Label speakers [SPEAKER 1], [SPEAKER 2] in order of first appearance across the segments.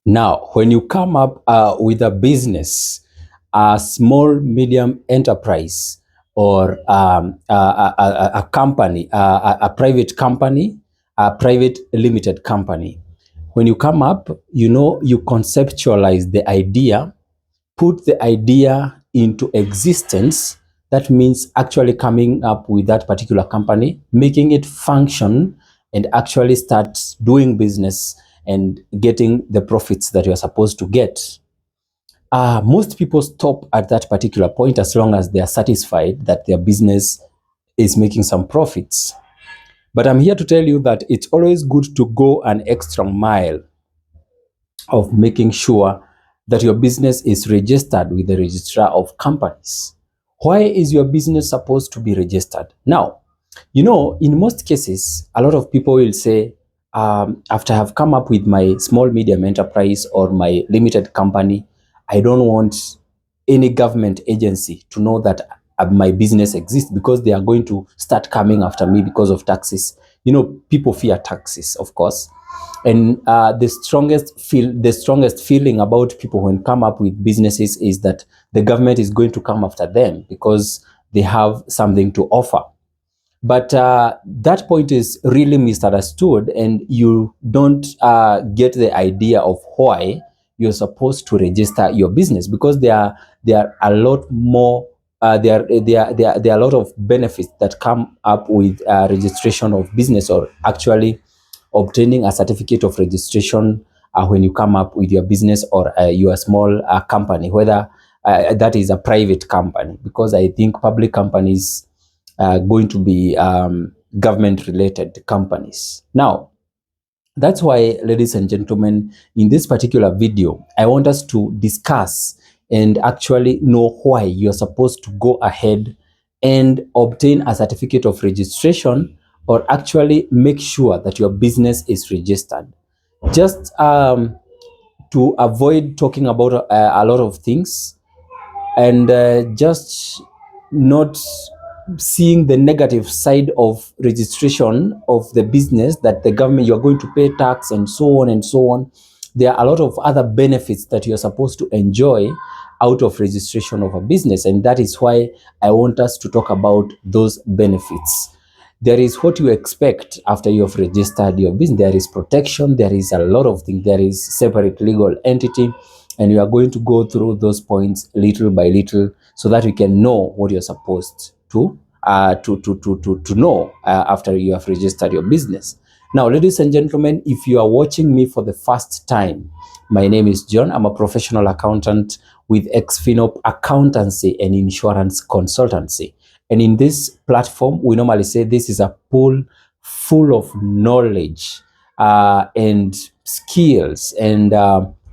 [SPEAKER 1] Now, when you come up with a business, a small, medium enterprise, or a company, a private company, a private limited company, when you come up, you conceptualize the idea, put the idea into existence. That means actually coming up with that particular company, making it function, and actually start doing business and getting the profits that you're supposed to get. Most people stop at that particular point as long as they are satisfied that their business is making some profits. But I'm here to tell you that it's always good to go an extra mile of making sure that your business is registered with the registrar of companies. Why is your business supposed to be registered? Now, in most cases, a lot of people will say, after I have come up with my small medium enterprise or my limited company, I don't want any government agency to know that my business exists, because they are going to start coming after me because of taxes. People fear taxes, of course. And the strongest feeling about people when come up with businesses is that the government is going to come after them because they have something to offer. But that point is really misunderstood, and you don't get the idea of why you're supposed to register your business, because there are a lot more. There are a lot of benefits that come up with registration of business, or actually obtaining a certificate of registration when you come up with your business or your small company, whether that is a private company, because I think public companies going to be government-related companies. Now, that's why, ladies and gentlemen, in this particular video, I want us to discuss and actually know why you're supposed to go ahead and obtain a certificate of registration, or actually make sure that your business is registered. Just to avoid talking about a lot of things, and just not seeing the negative side of registration of the business, that the government, you're going to pay tax and so on and so on. There are a lot of other benefits that you're supposed to enjoy out of registration of a business, and that is why I want us to talk about those benefits. There is what you expect after you have registered your business. There is protection, there is a lot of things, there is separate legal entity, and we are going to go through those points little by little so that you can know what you're supposed to know after you have registered your business. Now, ladies and gentlemen, if you are watching me for the first time, my name is John. I'm a professional accountant with Exfinop Accountancy and Insurance Consultancy. And in this platform, we normally say this is a pool full of knowledge and skills and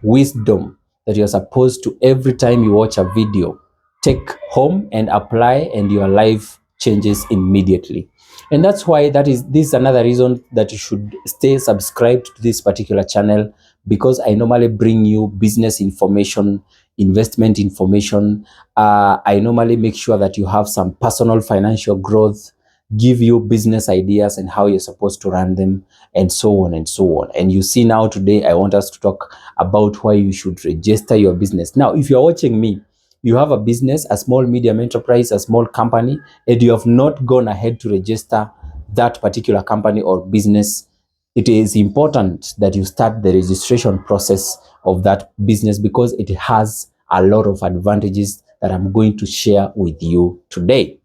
[SPEAKER 1] wisdom that you're supposed to, every time you watch a video, take home and apply, and your life changes immediately. And that's why this is another reason that you should stay subscribed to this particular channel, because I normally bring you business information, investment information. I normally make sure that you have some personal financial growth, give you business ideas and how you're supposed to run them, and so on and so on. And you see, now today I want us to talk about why you should register your business. Now, if you're watching me, you have a business, a small medium enterprise, a small company, and you have not gone ahead to register that particular company or business, it is important that you start the registration process of that business, because it has a lot of advantages that I'm going to share with you today.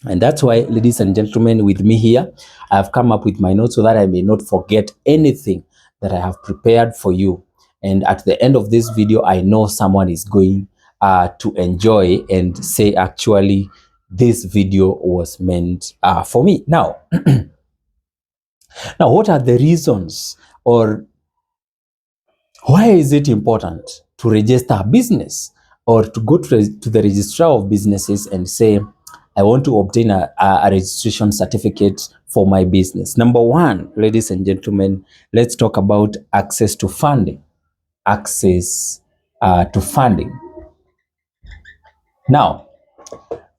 [SPEAKER 1] And that's why, ladies and gentlemen, with me here, I have come up with my notes so that I may not forget anything that I have prepared for you. And at the end of this video, I know someone is going to enjoy and say, actually, this video was meant for me. Now, now, what are the reasons, or why is it important to register a business, or to go to the registrar of businesses and say, I want to obtain a registration certificate for my business? Number one, ladies and gentlemen, let's talk about access to funding. Access to funding. Now,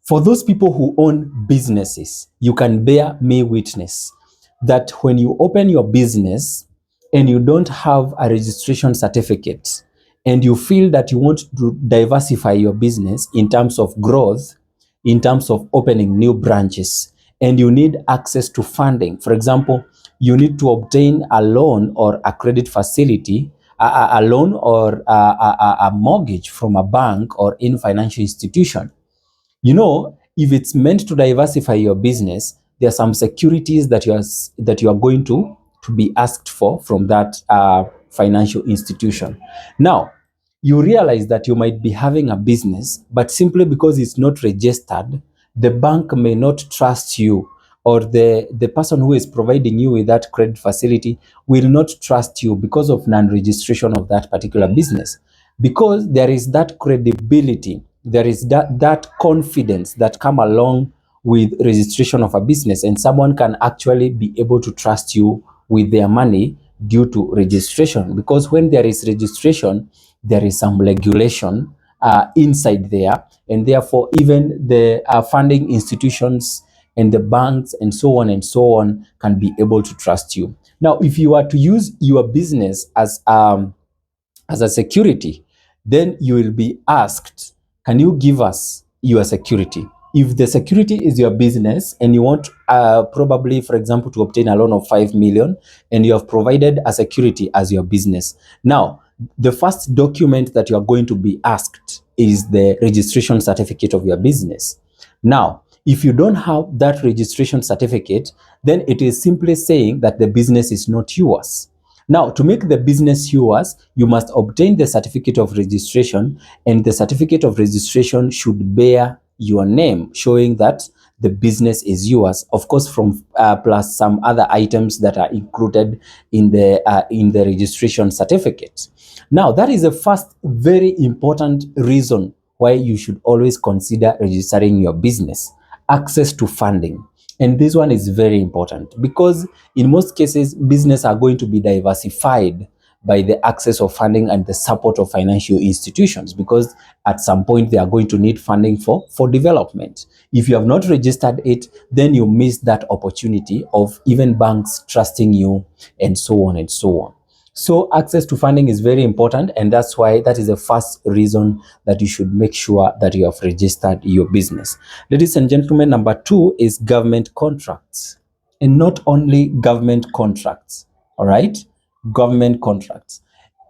[SPEAKER 1] for those people who own businesses, you can bear me witness that when you open your business, and you don't have a registration certificate, and you feel that you want to diversify your business in terms of growth, in terms of opening new branches, and you need access to funding. For example, you need to obtain a loan or a credit facility, a loan or a mortgage from a bank or in financial institution. You know, if it's meant to diversify your business, there are some securities that you are going to be asked for from that financial institution. Now, you realize that you might be having a business, but simply because it's not registered, the bank may not trust you, or the person who is providing you with that credit facility will not trust you because of non-registration of that particular business. Because there is that credibility, there is that confidence that come along with registration of a business, and someone can actually be able to trust you with their money due to registration. Because when there is registration, there is some regulation inside there, and therefore even the funding institutions and the banks and so on and so on can be able to trust you. Now, if you are to use your business as a security, then you will be asked, can you give us your security? If the security is your business and you want probably, for example, to obtain a loan of 5 million, and you have provided a security as your business. Now, the first document that you are going to be asked is the registration certificate of your business. Now, if you don't have that registration certificate, then it is simply saying that the business is not yours. Now, to make the business yours, you must obtain the certificate of registration, and the certificate of registration should bear your name, showing that the business is yours. Of course, from plus some other items that are included in the registration certificate. Now, that is the first very important reason why you should always consider registering your business: access to funding. And this one is very important because in most cases, business are going to be diversified by the access of funding and the support of financial institutions, because at some point they are going to need funding for development. If you have not registered it, then you miss that opportunity of even banks trusting you, and so on and so on. So access to funding is very important, and that's why that is the first reason that you should make sure that you have registered your business. Ladies and gentlemen, number 2 is government contracts. And not only government contracts, all right? Government contracts.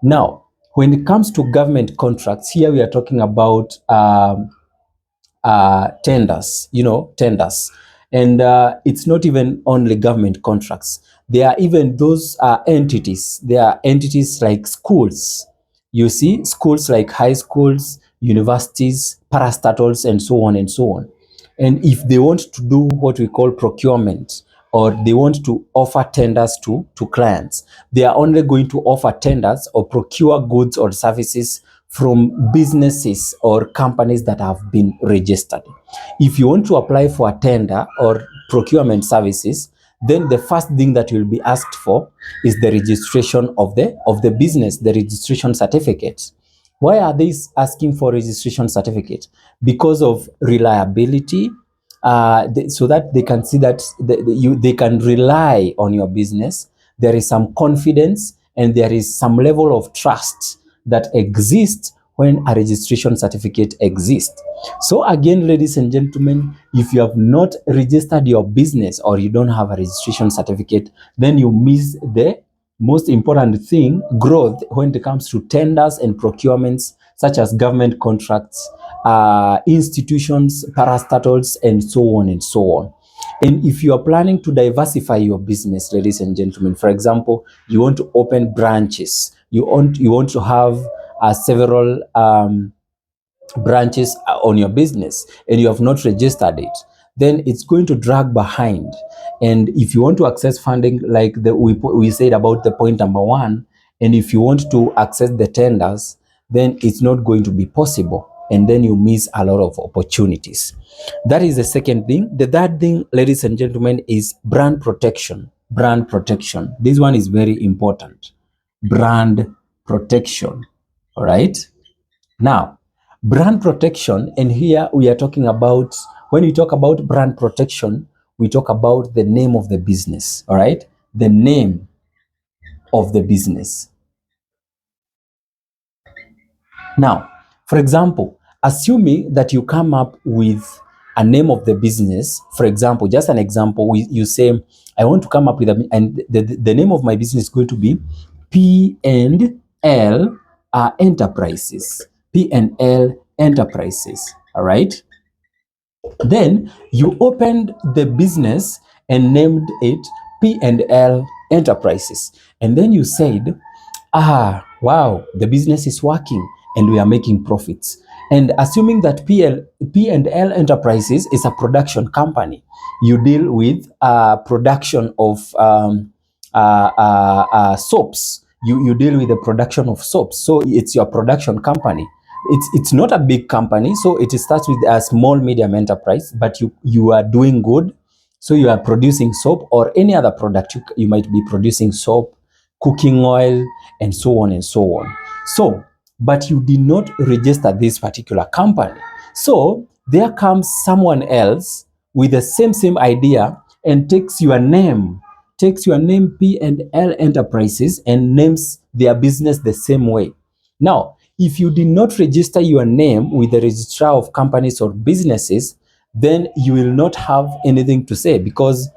[SPEAKER 1] Now, when it comes to government contracts, here we are talking about tenders, tenders. And it's not even only government contracts. There are even those entities. There are entities like schools. You see, schools like high schools, universities, parastatals, and so on and so on. And if they want to do what we call procurement, or they want to offer tenders to clients, they are only going to offer tenders or procure goods or services from businesses or companies that have been registered. If you want to apply for a tender or procurement services, then the first thing that you'll be asked for is the registration of the business, the registration certificate. Why are they asking for registration certificate? Because of reliability, so that they can see that they can rely on your business. There is some confidence and there is some level of trust that exists when a registration certificate exists. So again, ladies and gentlemen, if you have not registered your business or you don't have a registration certificate, then you miss the most important thing, growth, when it comes to tenders and procurements such as government contracts, institutions, parastatals, and so on and so on. And if you are planning to diversify your business, ladies and gentlemen, for example, you want to open branches, you want to have several branches on your business, and you have not registered it, then it's going to drag behind. And if you want to access funding, like we said about the point number 1, and if you want to access the tenders, then it's not going to be possible, and then you miss a lot of opportunities. That is the second thing. The third thing, ladies and gentlemen, is brand protection. Brand protection. This one is very important. Brand protection. All right. Now, brand protection, and here we are talking about, when we talk about brand protection, we talk about the name of the business, all right? The name of the business. Now, for example, assuming that you come up with a name of the business, for example, just an example, you say, I want to come up with and the name of my business is going to be P&L Enterprises. P&L Enterprises, all right? Then you opened the business and named it P&L Enterprises. And then you said, wow, the business is working and we are making profits. And assuming that P&L Enterprises is a production company, you deal with production of soaps. You deal with the production of soaps. So it's your production company. It's not a big company, so it starts with a small medium enterprise, but you are doing good. So you are producing soap or any other product. You might be producing soap, cooking oil, and so on and so on. So, but you did not register this particular company. So there comes someone else with the same idea and takes your name P&L Enterprises and names their business the same way. Now, if you did not register your name with the registrar of companies or businesses, then you will not have anything to say, because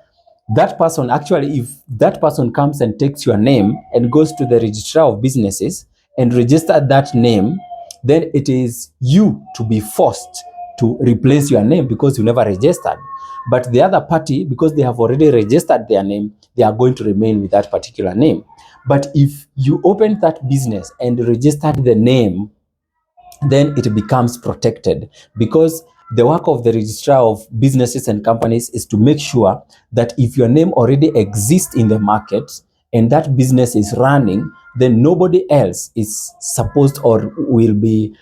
[SPEAKER 1] that person, actually, if that person comes and takes your name and goes to the registrar of businesses and register that name, then it is you to be forced to replace your name because you never registered. But the other party, because they have already registered their name, they are going to remain with that particular name. But if you opened that business and registered the name, then it becomes protected, because the work of the registrar of businesses and companies is to make sure that if your name already exists in the market and that business is running, then nobody else is supposed or will be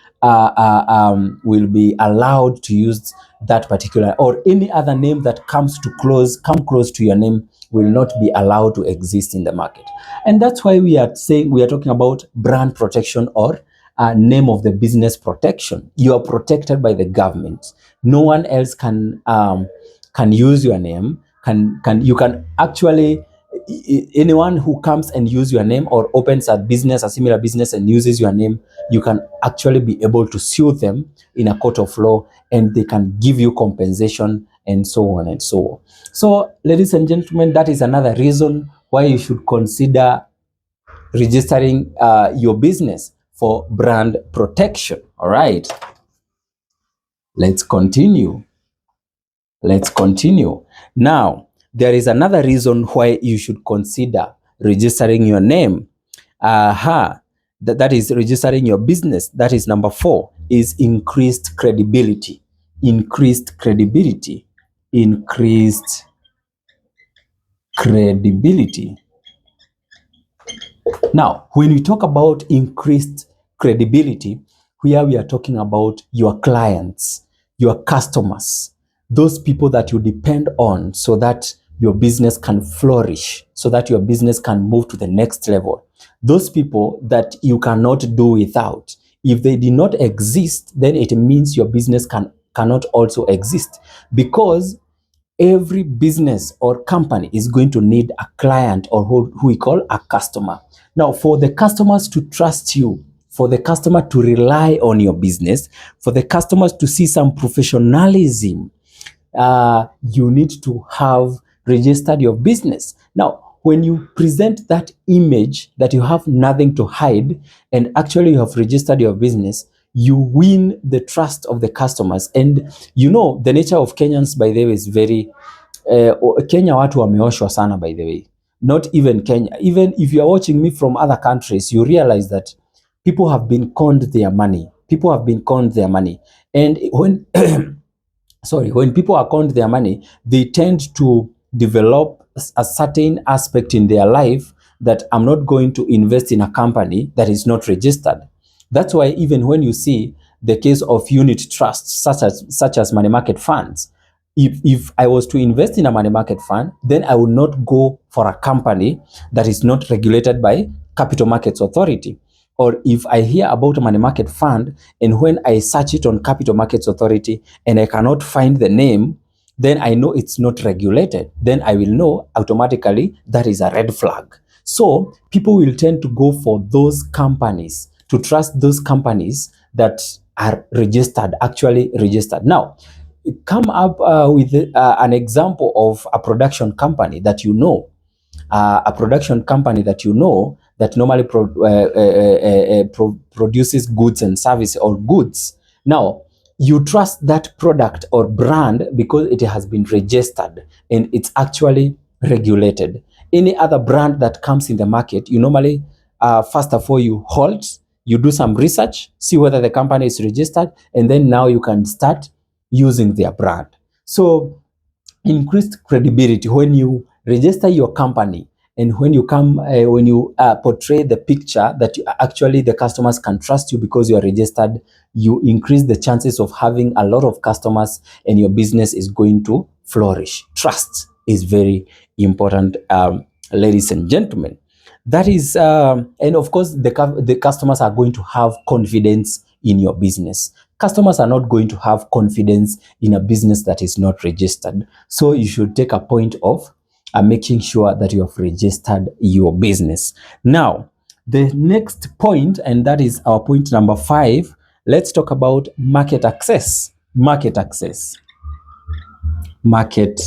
[SPEAKER 1] allowed to use that particular, or any other name that come close to your name will not be allowed to exist in the market. And that's why we are talking about brand protection, or name of the business protection. You are protected by the government. No one else can use your name. You can actually, anyone who comes and use your name or opens a similar business and uses your name, you can actually be able to sue them in a court of law, and they can give you compensation and so on and so on. So, ladies and gentlemen, that is another reason why you should consider registering your business for brand protection. All right. Let's continue. Now, there is another reason why you should consider registering your name. That is registering your business. That is number 4, is increased credibility. Increased credibility. Now, when we talk about increased credibility, here we are talking about your clients, your customers, those people that you depend on so that your business can flourish, so that your business can move to the next level. Those people that you cannot do without. If they did not exist, then it means your business cannot also exist, because every business or company is going to need a client, or who we call a customer. Now, for the customers to trust you, for the customer to rely on your business, for the customers to see some professionalism, you need to have registered your business. Now, when you present that image that you have nothing to hide, and actually you have registered your business, you win the trust of the customers. And you know, the nature of Kenyans, by the way, is very Kenya watu wameoshwa sana, by the way. Not even Kenya. Even if you are watching me from other countries, you realize that people have been conned their money. And when when people are conned their money, they tend to develop a certain aspect in their life that I'm not going to invest in a company that is not registered. That's why even when you see the case of unit trusts, such as money market funds, if I was to invest in a money market fund, then I would not go for a company that is not regulated by Capital Markets Authority. Or if I hear about a money market fund, and when I search it on Capital Markets Authority and I cannot find the name, then I know it's not regulated. Then I will know automatically that is a red flag. So people will tend to go for those companies, to trust those companies that are registered, actually registered. Now, come up with an example of a production company that you know, a production company that you know that normally produces goods and services or goods. Now, you trust that product or brand because it has been registered and it's actually regulated. Any other brand that comes in the market, you normally, first of all, you halt, you do some research, see whether the company is registered, and then now you can start using their brand. So increased credibility when you register your company and when you come when you portray the picture that you, actually the customers can trust you because you are registered, you increase the chances of having a lot of customers and your business is going to flourish. Trust is very important, ladies and gentlemen. That is and of course the customers are going to have confidence in your business. Customers are not going to have confidence in a business that is not registered. So you should take a point of making sure that you have registered your business. Now, the next point, and that is our point number 5, let's talk about market access. Market access. Market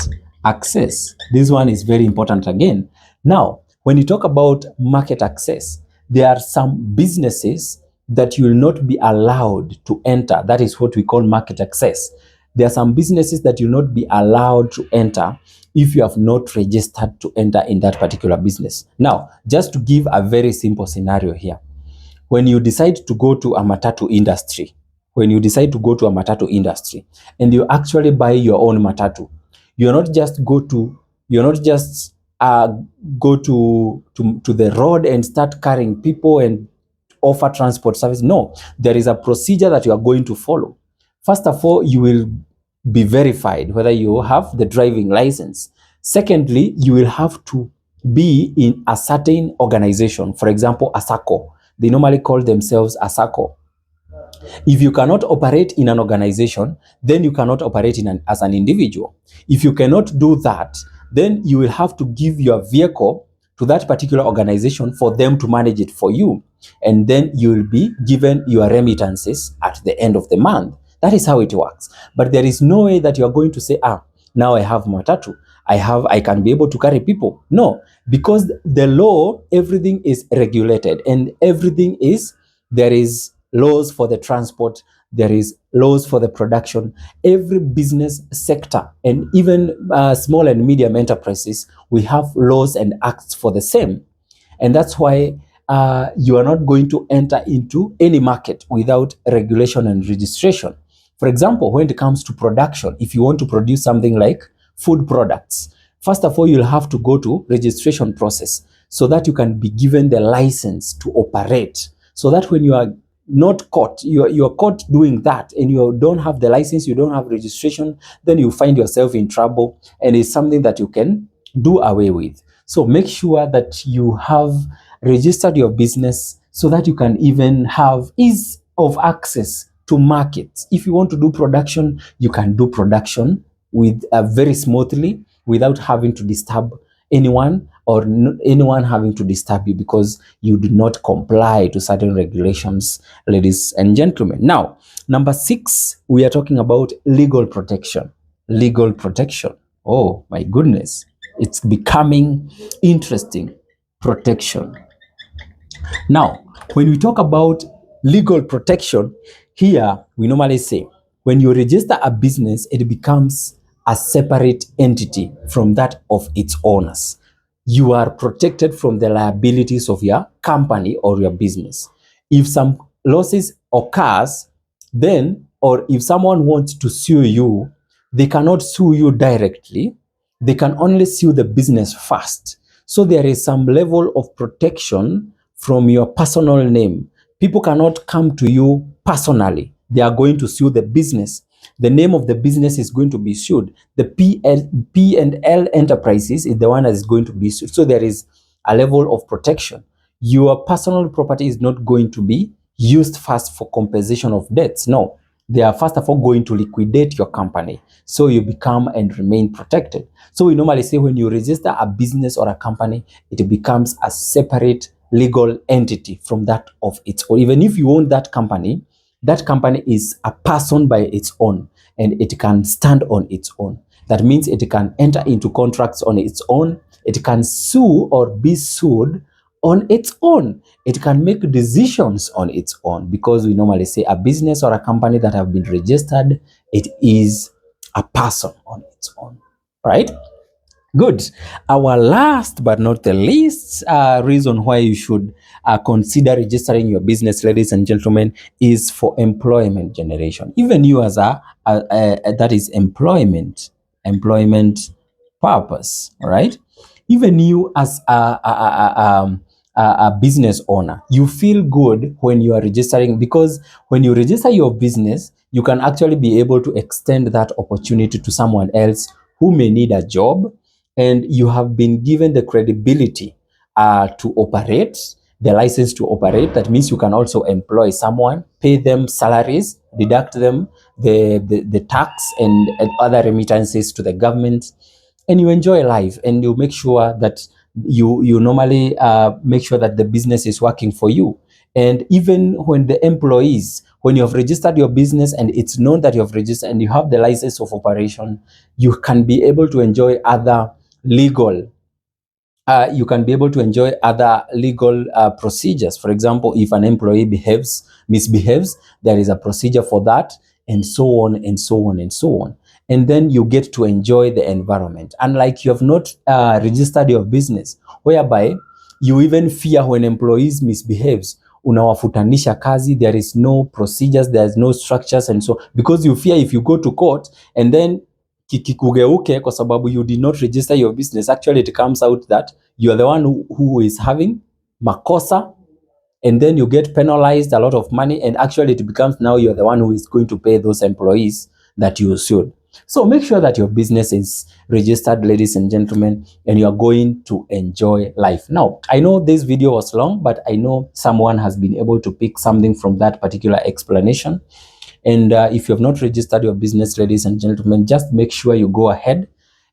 [SPEAKER 1] access. This one is very important again. Now, when you talk about market access, there are some businesses that you will not be allowed to enter. That is what we call market access. There are some businesses that you will not be allowed to enter if you have not registered to enter in that particular business. Now, just to give a very simple scenario here. When you decide to go to a matatu industry, and you actually buy your own matatu, you're not just go to the road and start carrying people and offer transport service. No, there is a procedure that you are going to follow. First of all, you will be verified whether you have the driving license. Secondly, you will have to be in a certain organization, for example, a SACCO. They normally call themselves a SACCO. If you cannot operate in an organization, then you cannot operate as an individual. If you cannot do that, then you will have to give your vehicle to that particular organization for them to manage it for you. And then you will be given your remittances at the end of the month. That is how it works. But there is no way that you are going to say, now I have matatu, I can be able to carry people. No, because the law, everything is regulated and there is laws for the transport, there is laws for the production. Every business sector and even small and medium enterprises, we have laws and acts for the same. And that's why you are not going to enter into any market without regulation and registration. For example, when it comes to production, if you want to produce something like food products, first of all, you'll have to go to registration process so that you can be given the license to operate. So that when you are not caught, you are caught doing that and you don't have the license, you don't have registration, then you find yourself in trouble and it's something that you can do away with. So make sure that you have registered your business so that you can even have ease of access to markets. If you want to do production, you can do production with very smoothly without having to disturb anyone or anyone having to disturb you because you do not comply to certain regulations, ladies and gentlemen. Now, number 6, we are talking about legal protection. Legal protection. Oh my goodness. It's becoming interesting. Protection. Now, when we talk about legal protection, here we normally say when you register a business, it becomes a separate entity from that of its owners. You are protected from the liabilities of your company or your business. If some losses occurs, then, or if someone wants to sue you, they cannot sue you directly. They can only sue the business first. So there is some level of protection from your personal name. People cannot come to you personally. They are going to sue the business. The name of the business is going to be sued. The P&L enterprises is the one that is going to be sued. So there is a level of protection. Your personal property is not going to be used first for compensation of debts. No, they are first of all going to liquidate your company, so you become and remain protected. So we normally say when you register a business or a company, it becomes a separate legal entity from that of its own. Even if you own that company is a person by its own, and it can stand on its own. That means it can enter into contracts on its own. It can sue or be sued on its own. It can make decisions on its own, because we normally say a business or a company that have been registered, it is a person on its own, right? Good. Our last but not the least reason why you should consider registering your business, ladies and gentlemen, is for employment generation. Even you as that is employment purpose, all right? Even you as a business owner, you feel good when you are registering, because when you register your business, you can actually be able to extend that opportunity to someone else who may need a job, and you have been given the credibility to operate, the license to operate. That means you can also employ someone, pay them salaries, deduct them the tax and other remittances to the government, and you enjoy life, and you make sure that you normally make sure that the business is working for you. And even when the employees, when you have registered your business and it's known that you have registered and you have the license of operation, you can be able to enjoy other legal procedures. For example, if an employee misbehaves, there is a procedure for that, and so on and so on and so on. And then you get to enjoy the environment. Unlike you have not registered your business, whereby you even fear when employees misbehaves, unawafutanisha kazi, there is no procedures, there is no structures, and so, because you fear if you go to court and then kikugeuke kwa sababu you did not register your business, actually it comes out that you are the one who is having makosa, and then you get penalized a lot of money, and actually it becomes now you're the one who is going to pay those employees that you sued. So make sure that your business is registered, ladies and gentlemen, and you are going to enjoy life. Now, I know this video was long, but I know someone has been able to pick something from that particular explanation. And if you have not registered your business, ladies and gentlemen, just make sure you go ahead.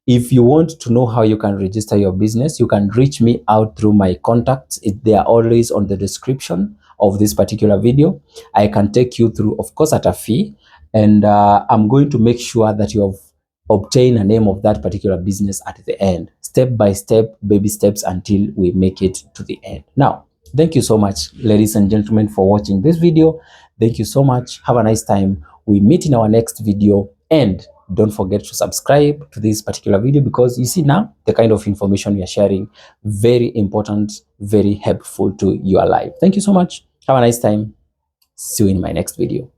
[SPEAKER 1] If you want to know how you can register your business, you can reach me out through my contacts. They are always on the description of this particular video. I can take you through, of course, at a fee. And I'm going to make sure that you have obtained a name of that particular business at the end, step by step, baby steps, until we make it to the end. Now, thank you so much, ladies and gentlemen, for watching this video. Thank you so much. Have a nice time. We meet in our next video, and don't forget to subscribe to this particular video, because you see now the kind of information we are sharing, very important, very helpful to your life. Thank you so much. Have a nice time. See you in my next video.